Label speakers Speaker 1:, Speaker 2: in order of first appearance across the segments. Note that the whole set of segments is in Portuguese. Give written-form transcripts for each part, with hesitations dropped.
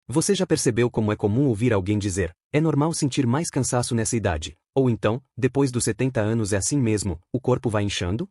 Speaker 1: Você já percebeu como é comum ouvir alguém dizer: é normal sentir mais cansaço nessa idade, ou então, depois dos 70 anos é assim mesmo, o corpo vai inchando?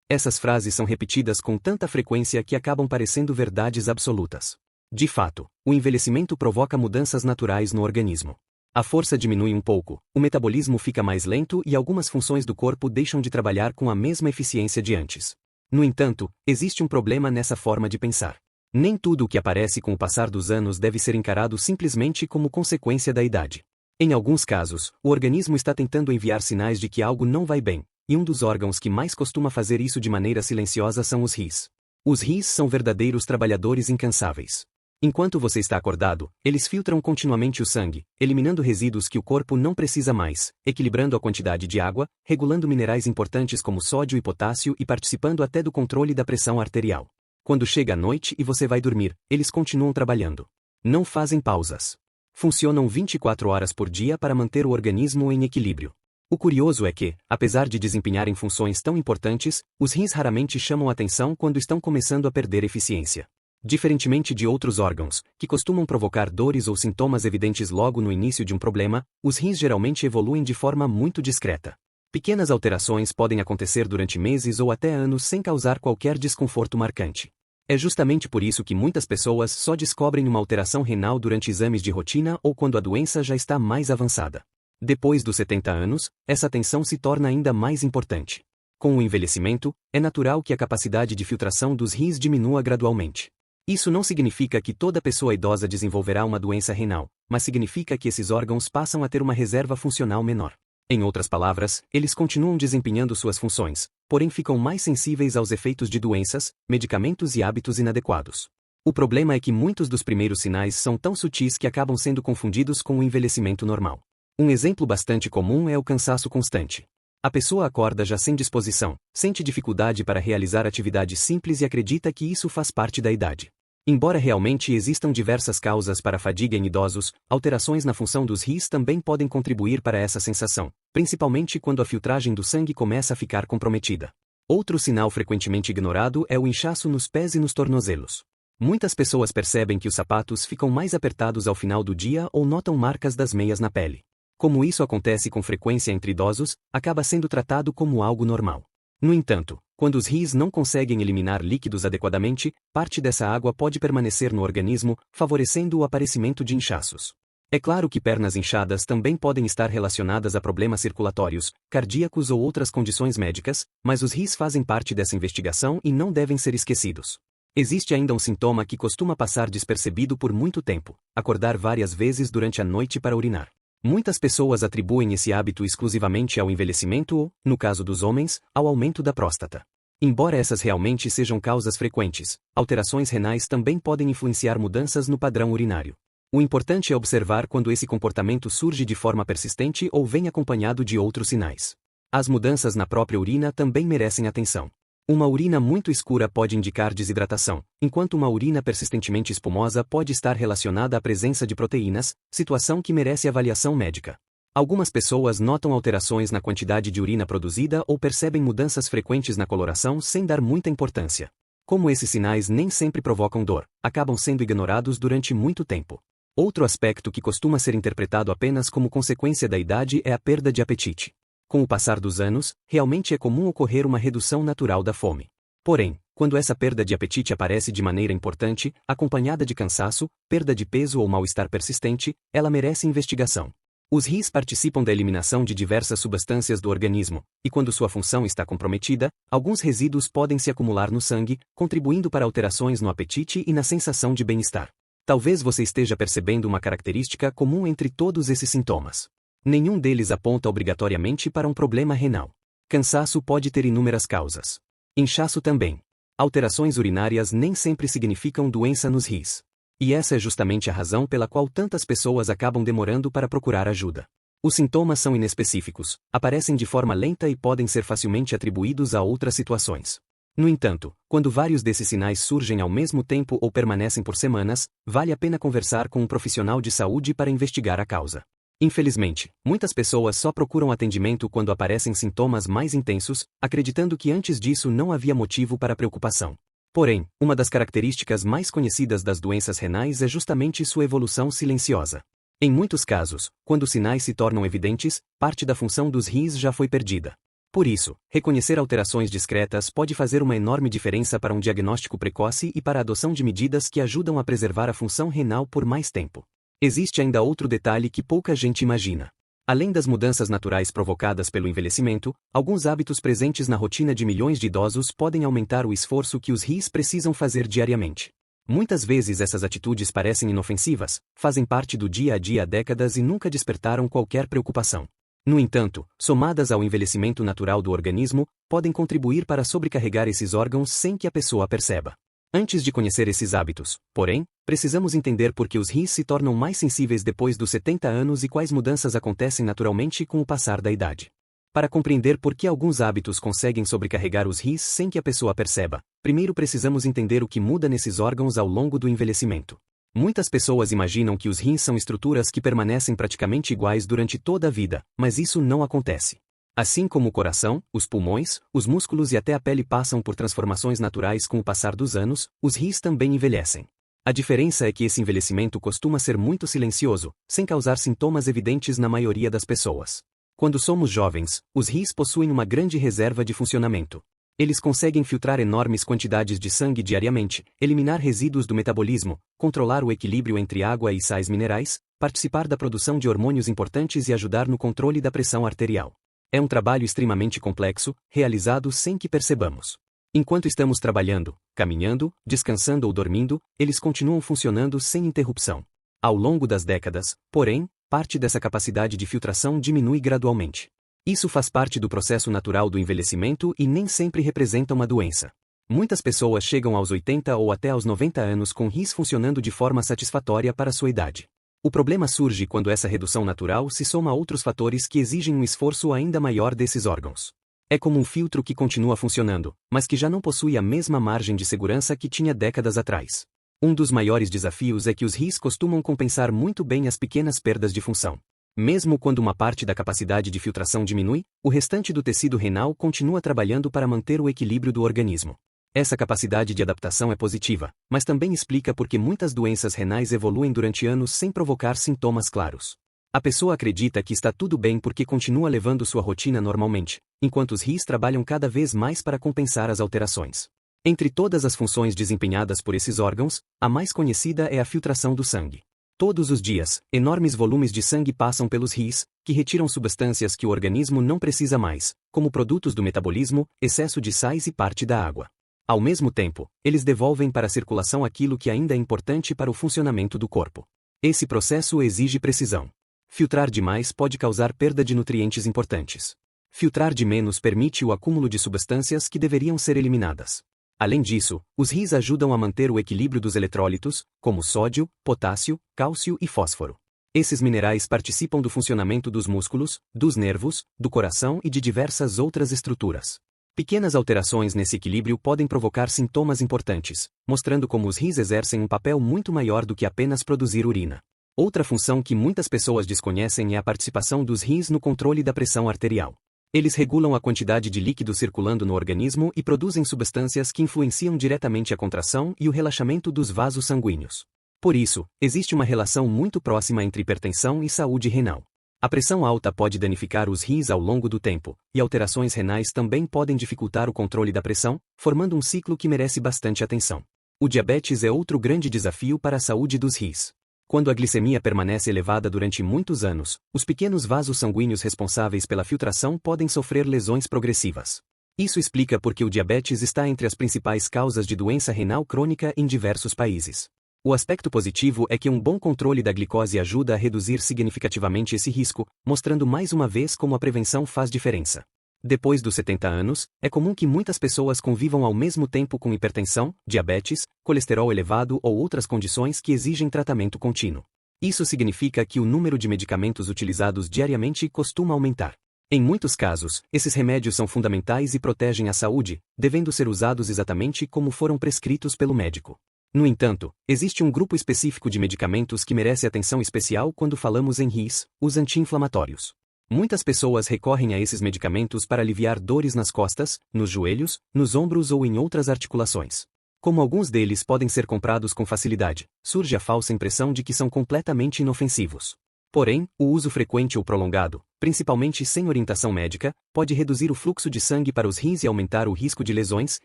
Speaker 1: Essas frases são repetidas com tanta frequência que acabam parecendo verdades absolutas. De fato, o envelhecimento provoca mudanças naturais no organismo. A força diminui um pouco, o metabolismo fica mais lento e algumas funções do corpo deixam de trabalhar com a mesma eficiência de antes. No entanto, existe um problema nessa forma de pensar. Nem tudo o que aparece com o passar dos anos deve ser encarado simplesmente como consequência da idade. Em alguns casos, o organismo está tentando enviar sinais de que algo não vai bem, e um dos órgãos que mais costuma fazer isso de maneira silenciosa são os rins. Os rins são verdadeiros trabalhadores incansáveis. Enquanto você está acordado, eles filtram continuamente o sangue, eliminando resíduos que o corpo não precisa mais, equilibrando a quantidade de água, regulando minerais importantes como sódio e potássio e participando até do controle da pressão arterial. Quando chega a noite e você vai dormir, eles continuam trabalhando. Não fazem pausas. Funcionam 24 horas por dia para manter o organismo em equilíbrio. O curioso é que, apesar de desempenharem funções tão importantes, os rins raramente chamam atenção quando estão começando a perder eficiência. Diferentemente de outros órgãos, que costumam provocar dores ou sintomas evidentes logo no início de um problema, os rins geralmente evoluem de forma muito discreta. Pequenas alterações podem acontecer durante meses ou até anos sem causar qualquer desconforto marcante. É justamente por isso que muitas pessoas só descobrem uma alteração renal durante exames de rotina ou quando a doença já está mais avançada. Depois dos 70 anos, essa atenção se torna ainda mais importante. Com o envelhecimento, é natural que a capacidade de filtração dos rins diminua gradualmente. Isso não significa que toda pessoa idosa desenvolverá uma doença renal, mas significa que esses órgãos passam a ter uma reserva funcional menor. Em outras palavras, eles continuam desempenhando suas funções, porém ficam mais sensíveis aos efeitos de doenças, medicamentos e hábitos inadequados. O problema é que muitos dos primeiros sinais são tão sutis que acabam sendo confundidos com o envelhecimento normal. Um exemplo bastante comum é o cansaço constante. A pessoa acorda já sem disposição, sente dificuldade para realizar atividades simples e acredita que isso faz parte da idade. Embora realmente existam diversas causas para a fadiga em idosos, alterações na função dos rins também podem contribuir para essa sensação, principalmente quando a filtragem do sangue começa a ficar comprometida. Outro sinal frequentemente ignorado é o inchaço nos pés e nos tornozelos. Muitas pessoas percebem que os sapatos ficam mais apertados ao final do dia ou notam marcas das meias na pele. Como isso acontece com frequência entre idosos, acaba sendo tratado como algo normal. No entanto, quando os rins não conseguem eliminar líquidos adequadamente, parte dessa água pode permanecer no organismo, favorecendo o aparecimento de inchaços. É claro que pernas inchadas também podem estar relacionadas a problemas circulatórios, cardíacos ou outras condições médicas, mas os rins fazem parte dessa investigação e não devem ser esquecidos. Existe ainda um sintoma que costuma passar despercebido por muito tempo: acordar várias vezes durante a noite para urinar. Muitas pessoas atribuem esse hábito exclusivamente ao envelhecimento ou, no caso dos homens, ao aumento da próstata. Embora essas realmente sejam causas frequentes, alterações renais também podem influenciar mudanças no padrão urinário. O importante é observar quando esse comportamento surge de forma persistente ou vem acompanhado de outros sinais. As mudanças na própria urina também merecem atenção. Uma urina muito escura pode indicar desidratação, enquanto uma urina persistentemente espumosa pode estar relacionada à presença de proteínas, situação que merece avaliação médica. Algumas pessoas notam alterações na quantidade de urina produzida ou percebem mudanças frequentes na coloração sem dar muita importância. Como esses sinais nem sempre provocam dor, acabam sendo ignorados durante muito tempo. Outro aspecto que costuma ser interpretado apenas como consequência da idade é a perda de apetite. Com o passar dos anos, realmente é comum ocorrer uma redução natural da fome. Porém, quando essa perda de apetite aparece de maneira importante, acompanhada de cansaço, perda de peso ou mal-estar persistente, ela merece investigação. Os rins participam da eliminação de diversas substâncias do organismo, e quando sua função está comprometida, alguns resíduos podem se acumular no sangue, contribuindo para alterações no apetite e na sensação de bem-estar. Talvez você esteja percebendo uma característica comum entre todos esses sintomas. Nenhum deles aponta obrigatoriamente para um problema renal. Cansaço pode ter inúmeras causas. Inchaço também. Alterações urinárias nem sempre significam doença nos rins. E essa é justamente a razão pela qual tantas pessoas acabam demorando para procurar ajuda. Os sintomas são inespecíficos, aparecem de forma lenta e podem ser facilmente atribuídos a outras situações. No entanto, quando vários desses sinais surgem ao mesmo tempo ou permanecem por semanas, vale a pena conversar com um profissional de saúde para investigar a causa. Infelizmente, muitas pessoas só procuram atendimento quando aparecem sintomas mais intensos, acreditando que antes disso não havia motivo para preocupação. Porém, uma das características mais conhecidas das doenças renais é justamente sua evolução silenciosa. Em muitos casos, quando os sinais se tornam evidentes, parte da função dos rins já foi perdida. Por isso, reconhecer alterações discretas pode fazer uma enorme diferença para um diagnóstico precoce e para a adoção de medidas que ajudam a preservar a função renal por mais tempo. Existe ainda outro detalhe que pouca gente imagina. Além das mudanças naturais provocadas pelo envelhecimento, alguns hábitos presentes na rotina de milhões de idosos podem aumentar o esforço que os rins precisam fazer diariamente. Muitas vezes essas atitudes parecem inofensivas, fazem parte do dia a dia há décadas e nunca despertaram qualquer preocupação. No entanto, somadas ao envelhecimento natural do organismo, podem contribuir para sobrecarregar esses órgãos sem que a pessoa perceba. Antes de conhecer esses hábitos, porém, precisamos entender por que os rins se tornam mais sensíveis depois dos 70 anos e quais mudanças acontecem naturalmente com o passar da idade. Para compreender por que alguns hábitos conseguem sobrecarregar os rins sem que a pessoa perceba, primeiro precisamos entender o que muda nesses órgãos ao longo do envelhecimento. Muitas pessoas imaginam que os rins são estruturas que permanecem praticamente iguais durante toda a vida, mas isso não acontece. Assim como o coração, os pulmões, os músculos e até a pele passam por transformações naturais com o passar dos anos, os rins também envelhecem. A diferença é que esse envelhecimento costuma ser muito silencioso, sem causar sintomas evidentes na maioria das pessoas. Quando somos jovens, os rins possuem uma grande reserva de funcionamento. Eles conseguem filtrar enormes quantidades de sangue diariamente, eliminar resíduos do metabolismo, controlar o equilíbrio entre água e sais minerais, participar da produção de hormônios importantes e ajudar no controle da pressão arterial. É um trabalho extremamente complexo, realizado sem que percebamos. Enquanto estamos trabalhando, caminhando, descansando ou dormindo, eles continuam funcionando sem interrupção. Ao longo das décadas, porém, parte dessa capacidade de filtração diminui gradualmente. Isso faz parte do processo natural do envelhecimento e nem sempre representa uma doença. Muitas pessoas chegam aos 80 ou até aos 90 anos com rins funcionando de forma satisfatória para sua idade. O problema surge quando essa redução natural se soma a outros fatores que exigem um esforço ainda maior desses órgãos. É como um filtro que continua funcionando, mas que já não possui a mesma margem de segurança que tinha décadas atrás. Um dos maiores desafios é que os rins costumam compensar muito bem as pequenas perdas de função. Mesmo quando uma parte da capacidade de filtração diminui, o restante do tecido renal continua trabalhando para manter o equilíbrio do organismo. Essa capacidade de adaptação é positiva, mas também explica por que muitas doenças renais evoluem durante anos sem provocar sintomas claros. A pessoa acredita que está tudo bem porque continua levando sua rotina normalmente, enquanto os rins trabalham cada vez mais para compensar as alterações. Entre todas as funções desempenhadas por esses órgãos, a mais conhecida é a filtração do sangue. Todos os dias, enormes volumes de sangue passam pelos rins, que retiram substâncias que o organismo não precisa mais, como produtos do metabolismo, excesso de sais e parte da água. Ao mesmo tempo, eles devolvem para a circulação aquilo que ainda é importante para o funcionamento do corpo. Esse processo exige precisão. Filtrar demais pode causar perda de nutrientes importantes. Filtrar de menos permite o acúmulo de substâncias que deveriam ser eliminadas. Além disso, os rins ajudam a manter o equilíbrio dos eletrólitos, como sódio, potássio, cálcio e fósforo. Esses minerais participam do funcionamento dos músculos, dos nervos, do coração e de diversas outras estruturas. Pequenas alterações nesse equilíbrio podem provocar sintomas importantes, mostrando como os rins exercem um papel muito maior do que apenas produzir urina. Outra função que muitas pessoas desconhecem é a participação dos rins no controle da pressão arterial. Eles regulam a quantidade de líquido circulando no organismo e produzem substâncias que influenciam diretamente a contração e o relaxamento dos vasos sanguíneos. Por isso, existe uma relação muito próxima entre hipertensão e saúde renal. A pressão alta pode danificar os rins ao longo do tempo, e alterações renais também podem dificultar o controle da pressão, formando um ciclo que merece bastante atenção. O diabetes é outro grande desafio para a saúde dos rins. Quando a glicemia permanece elevada durante muitos anos, os pequenos vasos sanguíneos responsáveis pela filtração podem sofrer lesões progressivas. Isso explica por que o diabetes está entre as principais causas de doença renal crônica em diversos países. O aspecto positivo é que um bom controle da glicose ajuda a reduzir significativamente esse risco, mostrando mais uma vez como a prevenção faz diferença. Depois dos 70 anos, é comum que muitas pessoas convivam ao mesmo tempo com hipertensão, diabetes, colesterol elevado ou outras condições que exigem tratamento contínuo. Isso significa que o número de medicamentos utilizados diariamente costuma aumentar. Em muitos casos, esses remédios são fundamentais e protegem a saúde, devendo ser usados exatamente como foram prescritos pelo médico. No entanto, existe um grupo específico de medicamentos que merece atenção especial quando falamos em rins, os anti-inflamatórios. Muitas pessoas recorrem a esses medicamentos para aliviar dores nas costas, nos joelhos, nos ombros ou em outras articulações. Como alguns deles podem ser comprados com facilidade, surge a falsa impressão de que são completamente inofensivos. Porém, o uso frequente ou prolongado, principalmente sem orientação médica, pode reduzir o fluxo de sangue para os rins e aumentar o risco de lesões,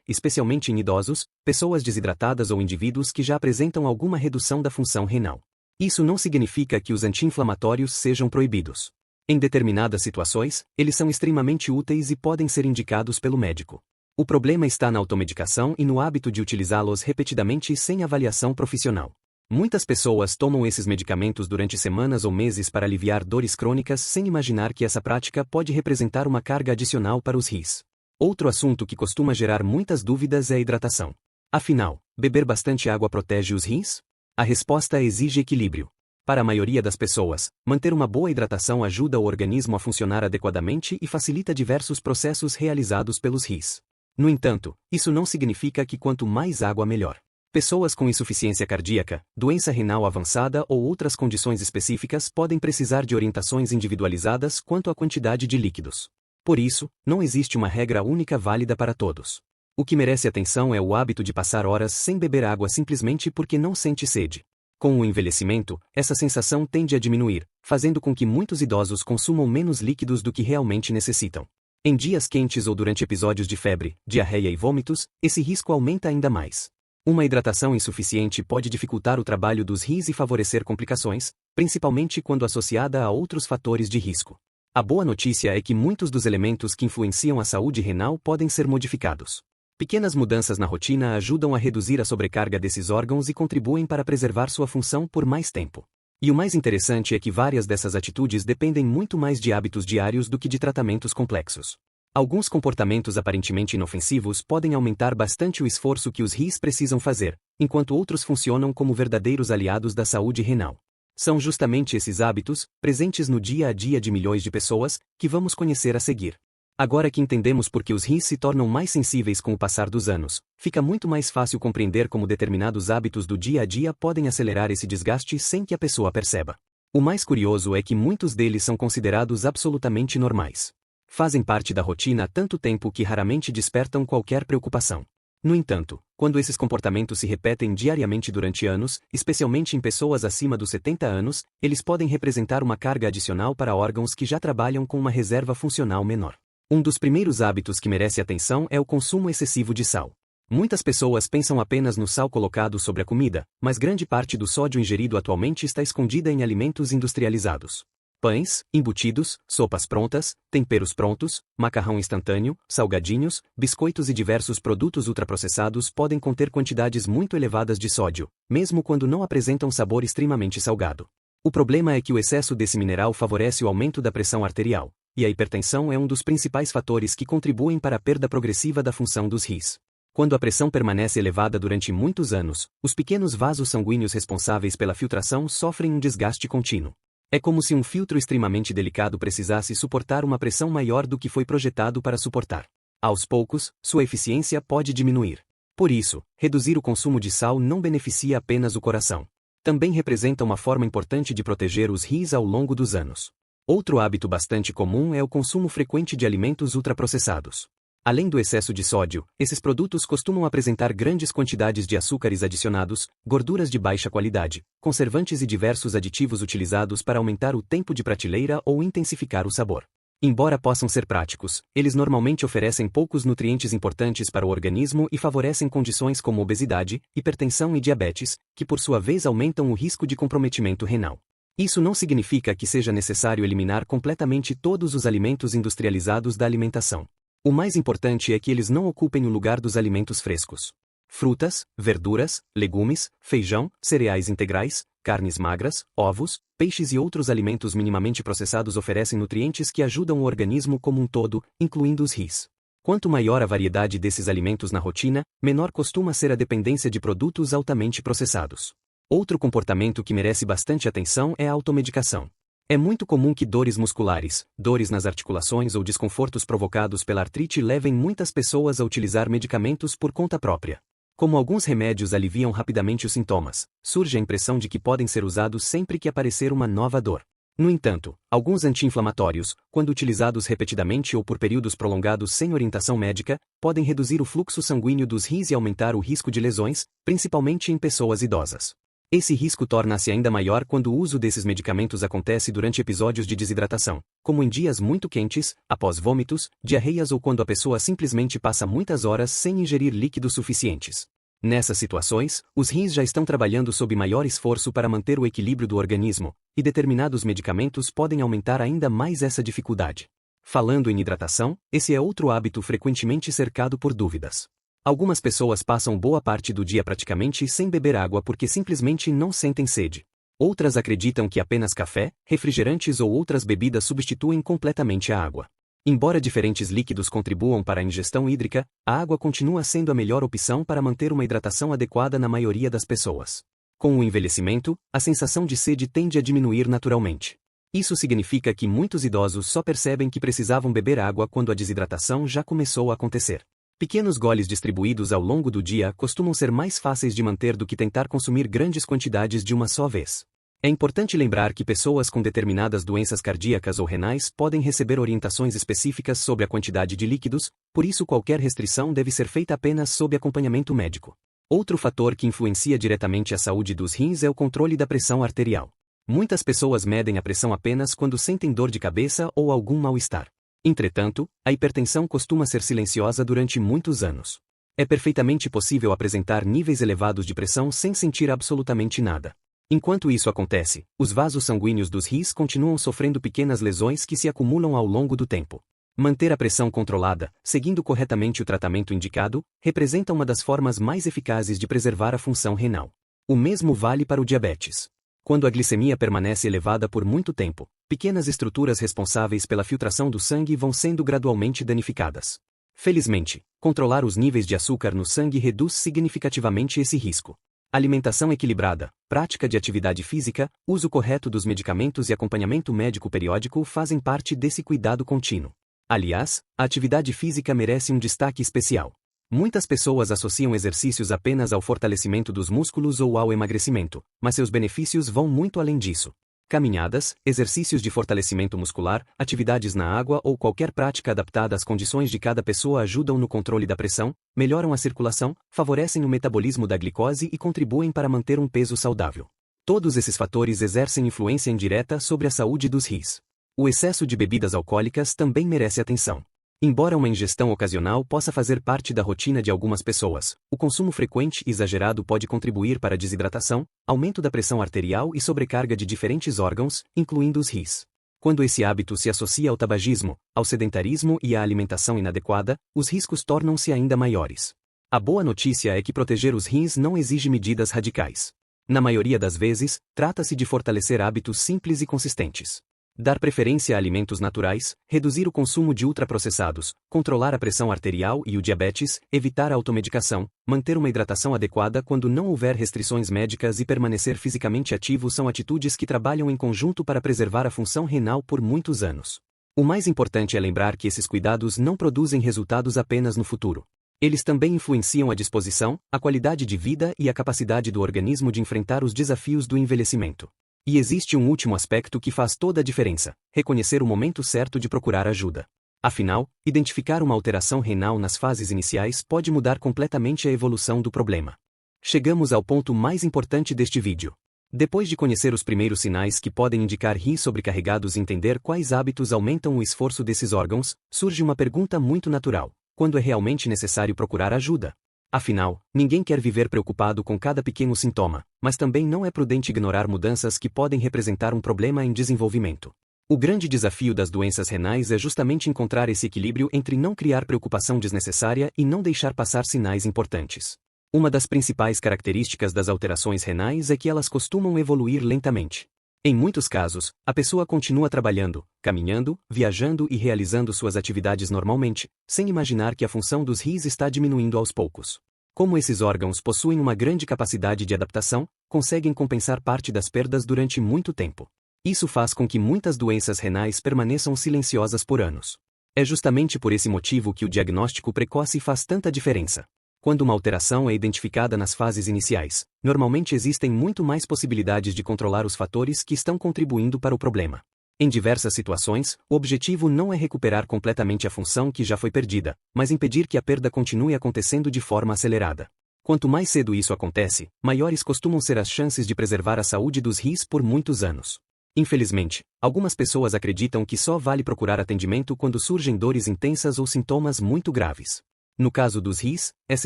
Speaker 1: especialmente em idosos, pessoas desidratadas ou indivíduos que já apresentam alguma redução da função renal. Isso não significa que os anti-inflamatórios sejam proibidos. Em determinadas situações, eles são extremamente úteis e podem ser indicados pelo médico. O problema está na automedicação e no hábito de utilizá-los repetidamente sem avaliação profissional. Muitas pessoas tomam esses medicamentos durante semanas ou meses para aliviar dores crônicas sem imaginar que essa prática pode representar uma carga adicional para os rins. Outro assunto que costuma gerar muitas dúvidas é a hidratação. Afinal, beber bastante água protege os rins? A resposta exige equilíbrio. Para a maioria das pessoas, manter uma boa hidratação ajuda o organismo a funcionar adequadamente e facilita diversos processos realizados pelos rins. No entanto, isso não significa que quanto mais água melhor. Pessoas com insuficiência cardíaca, doença renal avançada ou outras condições específicas podem precisar de orientações individualizadas quanto à quantidade de líquidos. Por isso, não existe uma regra única válida para todos. O que merece atenção é o hábito de passar horas sem beber água simplesmente porque não sente sede. Com o envelhecimento, essa sensação tende a diminuir, fazendo com que muitos idosos consumam menos líquidos do que realmente necessitam. Em dias quentes ou durante episódios de febre, diarreia e vômitos, esse risco aumenta ainda mais. Uma hidratação insuficiente pode dificultar o trabalho dos rins e favorecer complicações, principalmente quando associada a outros fatores de risco. A boa notícia é que muitos dos elementos que influenciam a saúde renal podem ser modificados. Pequenas mudanças na rotina ajudam a reduzir a sobrecarga desses órgãos e contribuem para preservar sua função por mais tempo. E o mais interessante é que várias dessas atitudes dependem muito mais de hábitos diários do que de tratamentos complexos. Alguns comportamentos aparentemente inofensivos podem aumentar bastante o esforço que os rins precisam fazer, enquanto outros funcionam como verdadeiros aliados da saúde renal. São justamente esses hábitos, presentes no dia a dia de milhões de pessoas, que vamos conhecer a seguir. Agora que entendemos por que os rins se tornam mais sensíveis com o passar dos anos, fica muito mais fácil compreender como determinados hábitos do dia a dia podem acelerar esse desgaste sem que a pessoa perceba. O mais curioso é que muitos deles são considerados absolutamente normais. Fazem parte da rotina há tanto tempo que raramente despertam qualquer preocupação. No entanto, quando esses comportamentos se repetem diariamente durante anos, especialmente em pessoas acima dos 70 anos, eles podem representar uma carga adicional para órgãos que já trabalham com uma reserva funcional menor. Um dos primeiros hábitos que merece atenção é o consumo excessivo de sal. Muitas pessoas pensam apenas no sal colocado sobre a comida, mas grande parte do sódio ingerido atualmente está escondida em alimentos industrializados. Pães, embutidos, sopas prontas, temperos prontos, macarrão instantâneo, salgadinhos, biscoitos e diversos produtos ultraprocessados podem conter quantidades muito elevadas de sódio, mesmo quando não apresentam sabor extremamente salgado. O problema é que o excesso desse mineral favorece o aumento da pressão arterial, e a hipertensão é um dos principais fatores que contribuem para a perda progressiva da função dos rins. Quando a pressão permanece elevada durante muitos anos, os pequenos vasos sanguíneos responsáveis pela filtração sofrem um desgaste contínuo. É como se um filtro extremamente delicado precisasse suportar uma pressão maior do que foi projetado para suportar. Aos poucos, sua eficiência pode diminuir. Por isso, reduzir o consumo de sal não beneficia apenas o coração. Também representa uma forma importante de proteger os rins ao longo dos anos. Outro hábito bastante comum é o consumo frequente de alimentos ultraprocessados. Além do excesso de sódio, esses produtos costumam apresentar grandes quantidades de açúcares adicionados, gorduras de baixa qualidade, conservantes e diversos aditivos utilizados para aumentar o tempo de prateleira ou intensificar o sabor. Embora possam ser práticos, eles normalmente oferecem poucos nutrientes importantes para o organismo e favorecem condições como obesidade, hipertensão e diabetes, que por sua vez aumentam o risco de comprometimento renal. Isso não significa que seja necessário eliminar completamente todos os alimentos industrializados da alimentação. O mais importante é que eles não ocupem o lugar dos alimentos frescos. Frutas, verduras, legumes, feijão, cereais integrais, carnes magras, ovos, peixes e outros alimentos minimamente processados oferecem nutrientes que ajudam o organismo como um todo, incluindo os rins. Quanto maior a variedade desses alimentos na rotina, menor costuma ser a dependência de produtos altamente processados. Outro comportamento que merece bastante atenção é a automedicação. É muito comum que dores musculares, dores nas articulações ou desconfortos provocados pela artrite levem muitas pessoas a utilizar medicamentos por conta própria. Como alguns remédios aliviam rapidamente os sintomas, surge a impressão de que podem ser usados sempre que aparecer uma nova dor. No entanto, alguns anti-inflamatórios, quando utilizados repetidamente ou por períodos prolongados sem orientação médica, podem reduzir o fluxo sanguíneo dos rins e aumentar o risco de lesões, principalmente em pessoas idosas. Esse risco torna-se ainda maior quando o uso desses medicamentos acontece durante episódios de desidratação, como em dias muito quentes, após vômitos, diarreias ou quando a pessoa simplesmente passa muitas horas sem ingerir líquidos suficientes. Nessas situações, os rins já estão trabalhando sob maior esforço para manter o equilíbrio do organismo, e determinados medicamentos podem aumentar ainda mais essa dificuldade. Falando em hidratação, esse é outro hábito frequentemente cercado por dúvidas. Algumas pessoas passam boa parte do dia praticamente sem beber água porque simplesmente não sentem sede. Outras acreditam que apenas café, refrigerantes ou outras bebidas substituem completamente a água. Embora diferentes líquidos contribuam para a ingestão hídrica, a água continua sendo a melhor opção para manter uma hidratação adequada na maioria das pessoas. Com o envelhecimento, a sensação de sede tende a diminuir naturalmente. Isso significa que muitos idosos só percebem que precisavam beber água quando a desidratação já começou a acontecer. Pequenos goles distribuídos ao longo do dia costumam ser mais fáceis de manter do que tentar consumir grandes quantidades de uma só vez. É importante lembrar que pessoas com determinadas doenças cardíacas ou renais podem receber orientações específicas sobre a quantidade de líquidos, por isso qualquer restrição deve ser feita apenas sob acompanhamento médico. Outro fator que influencia diretamente a saúde dos rins é o controle da pressão arterial. Muitas pessoas medem a pressão apenas quando sentem dor de cabeça ou algum mal-estar. Entretanto, a hipertensão costuma ser silenciosa durante muitos anos. É perfeitamente possível apresentar níveis elevados de pressão sem sentir absolutamente nada. Enquanto isso acontece, os vasos sanguíneos dos rins continuam sofrendo pequenas lesões que se acumulam ao longo do tempo. Manter a pressão controlada, seguindo corretamente o tratamento indicado, representa uma das formas mais eficazes de preservar a função renal. O mesmo vale para o diabetes. Quando a glicemia permanece elevada por muito tempo, pequenas estruturas responsáveis pela filtração do sangue vão sendo gradualmente danificadas. Felizmente, controlar os níveis de açúcar no sangue reduz significativamente esse risco. Alimentação equilibrada, prática de atividade física, uso correto dos medicamentos e acompanhamento médico periódico fazem parte desse cuidado contínuo. Aliás, a atividade física merece um destaque especial. Muitas pessoas associam exercícios apenas ao fortalecimento dos músculos ou ao emagrecimento, mas seus benefícios vão muito além disso. Caminhadas, exercícios de fortalecimento muscular, atividades na água ou qualquer prática adaptada às condições de cada pessoa ajudam no controle da pressão, melhoram a circulação, favorecem o metabolismo da glicose e contribuem para manter um peso saudável. Todos esses fatores exercem influência indireta sobre a saúde dos rins. O excesso de bebidas alcoólicas também merece atenção. Embora uma ingestão ocasional possa fazer parte da rotina de algumas pessoas, o consumo frequente e exagerado pode contribuir para a desidratação, aumento da pressão arterial e sobrecarga de diferentes órgãos, incluindo os rins. Quando esse hábito se associa ao tabagismo, ao sedentarismo e à alimentação inadequada, os riscos tornam-se ainda maiores. A boa notícia é que proteger os rins não exige medidas radicais. Na maioria das vezes, trata-se de fortalecer hábitos simples e consistentes. Dar preferência a alimentos naturais, reduzir o consumo de ultraprocessados, controlar a pressão arterial e o diabetes, evitar a automedicação, manter uma hidratação adequada quando não houver restrições médicas e permanecer fisicamente ativo são atitudes que trabalham em conjunto para preservar a função renal por muitos anos. O mais importante é lembrar que esses cuidados não produzem resultados apenas no futuro. Eles também influenciam a disposição, a qualidade de vida e a capacidade do organismo de enfrentar os desafios do envelhecimento. E existe um último aspecto que faz toda a diferença: reconhecer o momento certo de procurar ajuda. Afinal, identificar uma alteração renal nas fases iniciais pode mudar completamente a evolução do problema. Chegamos ao ponto mais importante deste vídeo. Depois de conhecer os primeiros sinais que podem indicar rins sobrecarregados e entender quais hábitos aumentam o esforço desses órgãos, surge uma pergunta muito natural: quando é realmente necessário procurar ajuda? Afinal, ninguém quer viver preocupado com cada pequeno sintoma, mas também não é prudente ignorar mudanças que podem representar um problema em desenvolvimento. O grande desafio das doenças renais é justamente encontrar esse equilíbrio entre não criar preocupação desnecessária e não deixar passar sinais importantes. Uma das principais características das alterações renais é que elas costumam evoluir lentamente. Em muitos casos, a pessoa continua trabalhando, caminhando, viajando e realizando suas atividades normalmente, sem imaginar que a função dos rins está diminuindo aos poucos. Como esses órgãos possuem uma grande capacidade de adaptação, conseguem compensar parte das perdas durante muito tempo. Isso faz com que muitas doenças renais permaneçam silenciosas por anos. É justamente por esse motivo que o diagnóstico precoce faz tanta diferença. Quando uma alteração é identificada nas fases iniciais, normalmente existem muito mais possibilidades de controlar os fatores que estão contribuindo para o problema. Em diversas situações, o objetivo não é recuperar completamente a função que já foi perdida, mas impedir que a perda continue acontecendo de forma acelerada. Quanto mais cedo isso acontece, maiores costumam ser as chances de preservar a saúde dos rins por muitos anos. Infelizmente, algumas pessoas acreditam que só vale procurar atendimento quando surgem dores intensas ou sintomas muito graves. No caso dos rins, essa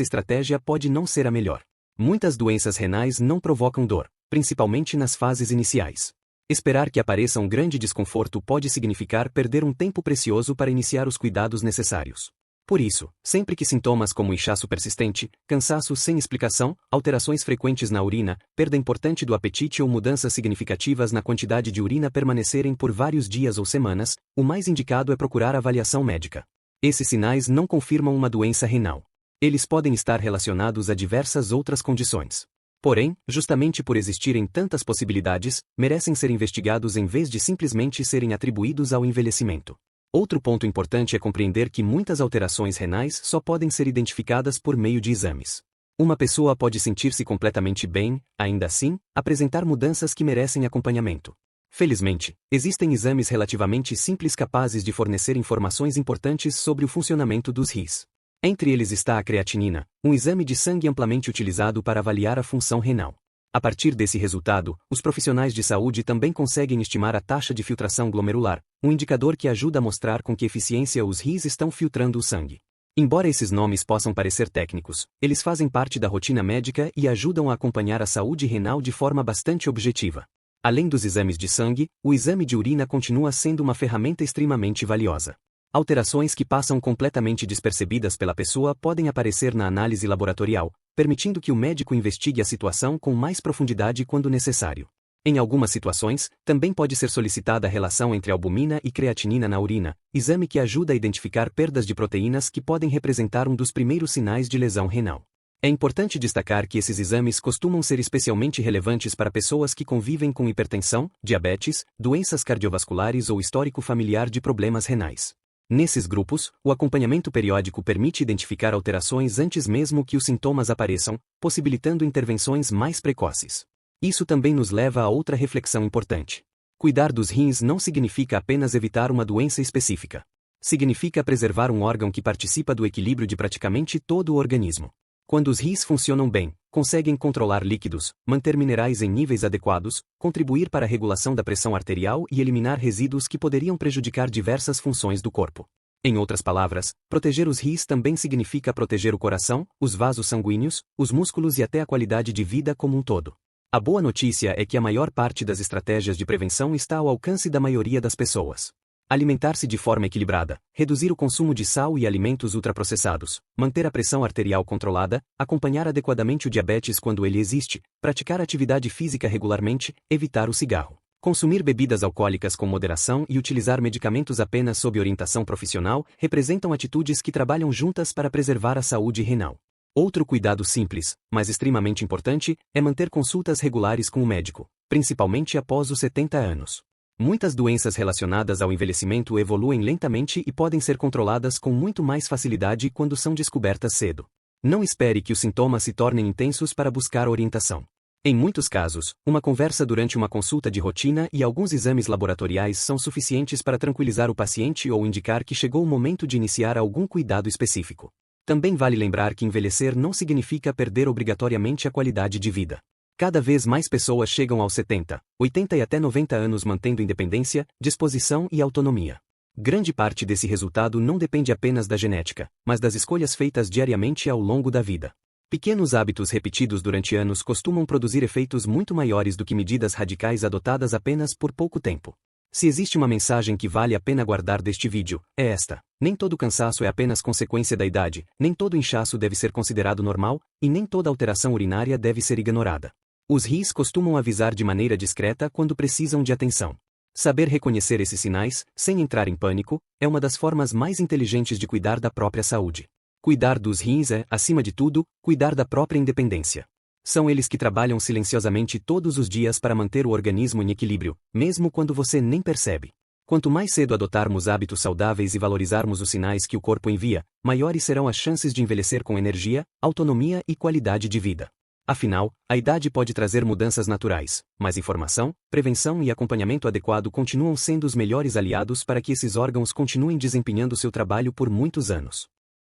Speaker 1: estratégia pode não ser a melhor. Muitas doenças renais não provocam dor, principalmente nas fases iniciais. Esperar que apareça um grande desconforto pode significar perder um tempo precioso para iniciar os cuidados necessários. Por isso, sempre que sintomas como inchaço persistente, cansaço sem explicação, alterações frequentes na urina, perda importante do apetite ou mudanças significativas na quantidade de urina permanecerem por vários dias ou semanas, o mais indicado é procurar avaliação médica. Esses sinais não confirmam uma doença renal. Eles podem estar relacionados a diversas outras condições. Porém, justamente por existirem tantas possibilidades, merecem ser investigados em vez de simplesmente serem atribuídos ao envelhecimento. Outro ponto importante é compreender que muitas alterações renais só podem ser identificadas por meio de exames. Uma pessoa pode sentir-se completamente bem, ainda assim, apresentar mudanças que merecem acompanhamento. Felizmente, existem exames relativamente simples capazes de fornecer informações importantes sobre o funcionamento dos rins. Entre eles está a creatinina, um exame de sangue amplamente utilizado para avaliar a função renal. A partir desse resultado, os profissionais de saúde também conseguem estimar a taxa de filtração glomerular, um indicador que ajuda a mostrar com que eficiência os rins estão filtrando o sangue. Embora esses nomes possam parecer técnicos, eles fazem parte da rotina médica e ajudam a acompanhar a saúde renal de forma bastante objetiva. Além dos exames de sangue, o exame de urina continua sendo uma ferramenta extremamente valiosa. Alterações que passam completamente despercebidas pela pessoa podem aparecer na análise laboratorial, permitindo que o médico investigue a situação com mais profundidade quando necessário. Em algumas situações, também pode ser solicitada a relação entre albumina e creatinina na urina, exame que ajuda a identificar perdas de proteínas que podem representar um dos primeiros sinais de lesão renal. É importante destacar que esses exames costumam ser especialmente relevantes para pessoas que convivem com hipertensão, diabetes, doenças cardiovasculares ou histórico familiar de problemas renais. Nesses grupos, o acompanhamento periódico permite identificar alterações antes mesmo que os sintomas apareçam, possibilitando intervenções mais precoces. Isso também nos leva a outra reflexão importante. Cuidar dos rins não significa apenas evitar uma doença específica. Significa preservar um órgão que participa do equilíbrio de praticamente todo o organismo. Quando os rins funcionam bem, conseguem controlar líquidos, manter minerais em níveis adequados, contribuir para a regulação da pressão arterial e eliminar resíduos que poderiam prejudicar diversas funções do corpo. Em outras palavras, proteger os rins também significa proteger o coração, os vasos sanguíneos, os músculos e até a qualidade de vida como um todo. A boa notícia é que a maior parte das estratégias de prevenção está ao alcance da maioria das pessoas. Alimentar-se de forma equilibrada, reduzir o consumo de sal e alimentos ultraprocessados, manter a pressão arterial controlada, acompanhar adequadamente o diabetes quando ele existe, praticar atividade física regularmente, evitar o cigarro, consumir bebidas alcoólicas com moderação e utilizar medicamentos apenas sob orientação profissional representam atitudes que trabalham juntas para preservar a saúde renal. Outro cuidado simples, mas extremamente importante, é manter consultas regulares com o médico, principalmente após os 70 anos. Muitas doenças relacionadas ao envelhecimento evoluem lentamente e podem ser controladas com muito mais facilidade quando são descobertas cedo. Não espere que os sintomas se tornem intensos para buscar orientação. Em muitos casos, uma conversa durante uma consulta de rotina e alguns exames laboratoriais são suficientes para tranquilizar o paciente ou indicar que chegou o momento de iniciar algum cuidado específico. Também vale lembrar que envelhecer não significa perder obrigatoriamente a qualidade de vida. Cada vez mais pessoas chegam aos 70, 80 e até 90 anos mantendo independência, disposição e autonomia. Grande parte desse resultado não depende apenas da genética, mas das escolhas feitas diariamente ao longo da vida. Pequenos hábitos repetidos durante anos costumam produzir efeitos muito maiores do que medidas radicais adotadas apenas por pouco tempo. Se existe uma mensagem que vale a pena guardar deste vídeo, é esta: nem todo cansaço é apenas consequência da idade, nem todo inchaço deve ser considerado normal, e nem toda alteração urinária deve ser ignorada. Os rins costumam avisar de maneira discreta quando precisam de atenção. Saber reconhecer esses sinais, sem entrar em pânico, é uma das formas mais inteligentes de cuidar da própria saúde. Cuidar dos rins é, acima de tudo, cuidar da própria independência. São eles que trabalham silenciosamente todos os dias para manter o organismo em equilíbrio, mesmo quando você nem percebe. Quanto mais cedo adotarmos hábitos saudáveis e valorizarmos os sinais que o corpo envia, maiores serão as chances de envelhecer com energia, autonomia e qualidade de vida. Afinal, a idade pode trazer mudanças naturais, mas informação, prevenção e acompanhamento adequado continuam sendo os melhores aliados para que esses órgãos continuem desempenhando seu trabalho por muitos anos.